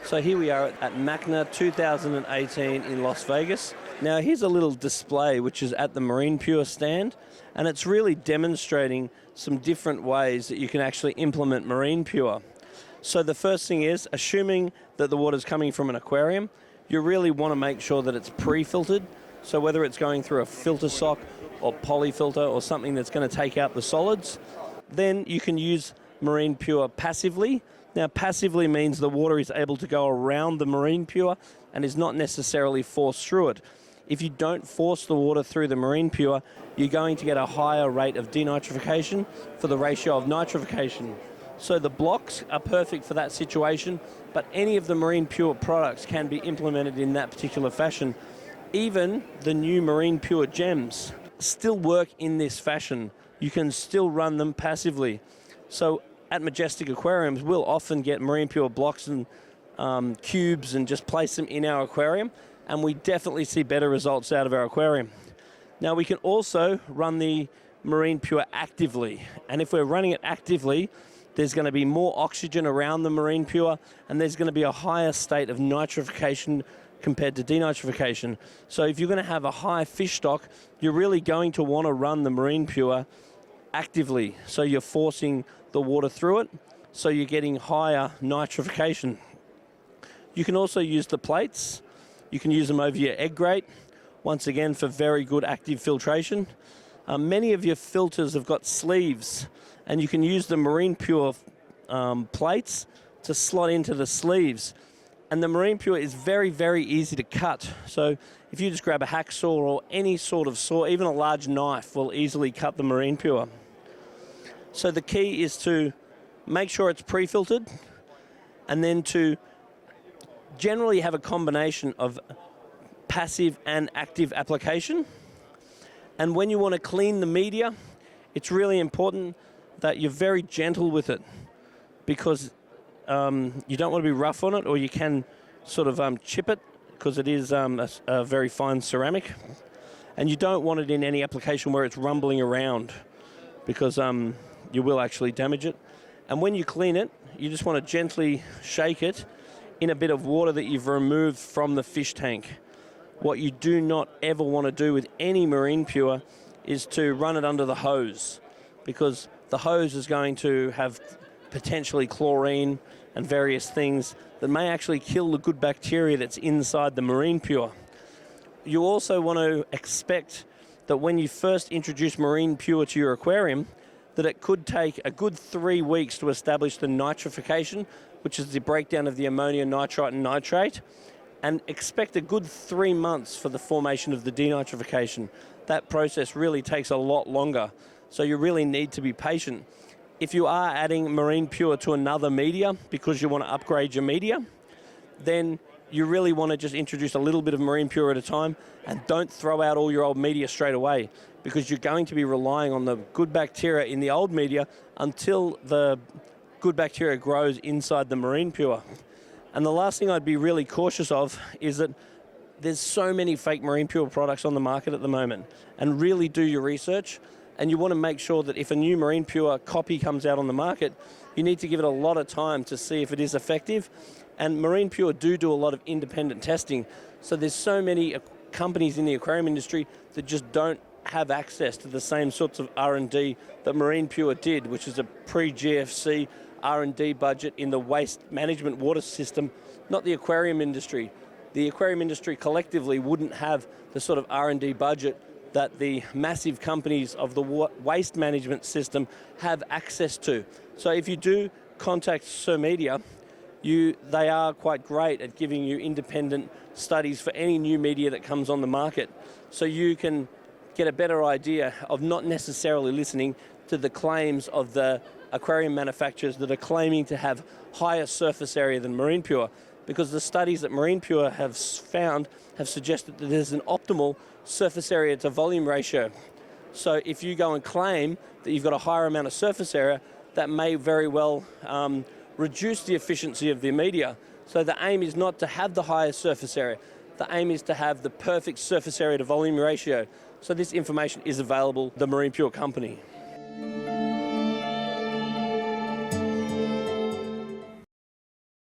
So here we are at MACNA 2018 in Las Vegas. Now here's a little display which is at the Marine Pure stand, and it's really demonstrating some different ways that you can actually implement Marine Pure. So the first thing is, assuming that the water's coming from an aquarium, you really want to make sure that it's pre-filtered. So whether it's going through a filter sock or polyfilter or something that's going to take out the solids, then you can use Marine Pure passively. Now passively means the water is able to go around the Marine Pure and is not necessarily forced through it. If you don't force the water through the Marine Pure, you're going to get a higher rate of denitrification for the ratio of nitrification. So the blocks are perfect for that situation, but any of the Marine Pure products can be implemented in that particular fashion. Even the new Marine Pure gems still work in this fashion. You can still run them passively. So at Majestic aquariums, we'll often get Marine Pure blocks and cubes and just place them in our aquarium, and we definitely see better results out of our aquarium. Now we can also run the Marine Pure actively, and if we're running it actively, there's going to be more oxygen around the Marine Pure, and there's going to be a higher state of nitrification compared to denitrification. So if you're going to have a high fish stock, you're really going to want to run the Marine Pure actively. So you're forcing the water through it, so you're getting higher nitrification. You can also use the plates. You can use them over your egg grate, once again for very good active filtration. Many of your filters have got sleeves, and you can use the Marine Pure plates to slot into the sleeves. And the Marine Pure is very, very easy to cut. So if you just grab a hacksaw or any sort of saw, even a large knife will easily cut the Marine Pure. So the key is to make sure it's pre-filtered, and then to generally have a combination of passive and active application. And when you want to clean the media, it's really important that you're very gentle with it, because you don't want to be rough on it, or you can sort of chip it, because it is a very fine ceramic. And you don't want it in any application where it's rumbling around, because you will actually damage it. And when you clean it, you just want to gently shake it in a bit of water that you've removed from the fish tank. What you do not ever want to do with any Marine Pure is to run it under the hose, because the hose is going to have potentially chlorine and various things that may actually kill the good bacteria that's inside the Marine Pure. You also want to expect that when you first introduce Marine Pure to your aquarium, that it could take a good 3 weeks to establish the nitrification, which is the breakdown of the ammonia, nitrite and nitrate, and expect a good 3 months for the formation of the denitrification. That process really takes a lot longer, so you really need to be patient. If you are adding Marine Pure to another media because you want to upgrade your media, then you really want to just introduce a little bit of Marine Pure at a time, and don't throw out all your old media straight away, because you're going to be relying on the good bacteria in the old media until the good bacteria grows inside the Marine Pure. And the last thing I'd be really cautious of is that there's so many fake Marine Pure products on the market at the moment, and really do your research. And you want to make sure that if a new Marine Pure copy comes out on the market, you need to give it a lot of time to see if it is effective. And Marine Pure do a lot of independent testing. So there's so many companies in the aquarium industry that just don't have access to the same sorts of R&D that Marine Pure did, which is a pre-GFC R&D budget in the waste management water system, not the aquarium industry. The aquarium industry collectively wouldn't have the sort of R&D budget that the massive companies of the waste management system have access to. So if you do contact Sir Media, they are quite great at giving you independent studies for any new media that comes on the market, so you can get a better idea of not necessarily listening to the claims of the aquarium manufacturers that are claiming to have higher surface area than Marine Pure, because the studies that Marine Pure have found have suggested that there's an optimal surface area to volume ratio. So if you go and claim that you've got a higher amount of surface area, that may very well reduce the efficiency of the media. So the aim is not to have the highest surface area. The aim is to have the perfect surface area to volume ratio. So this information is available, the Marine Pure company.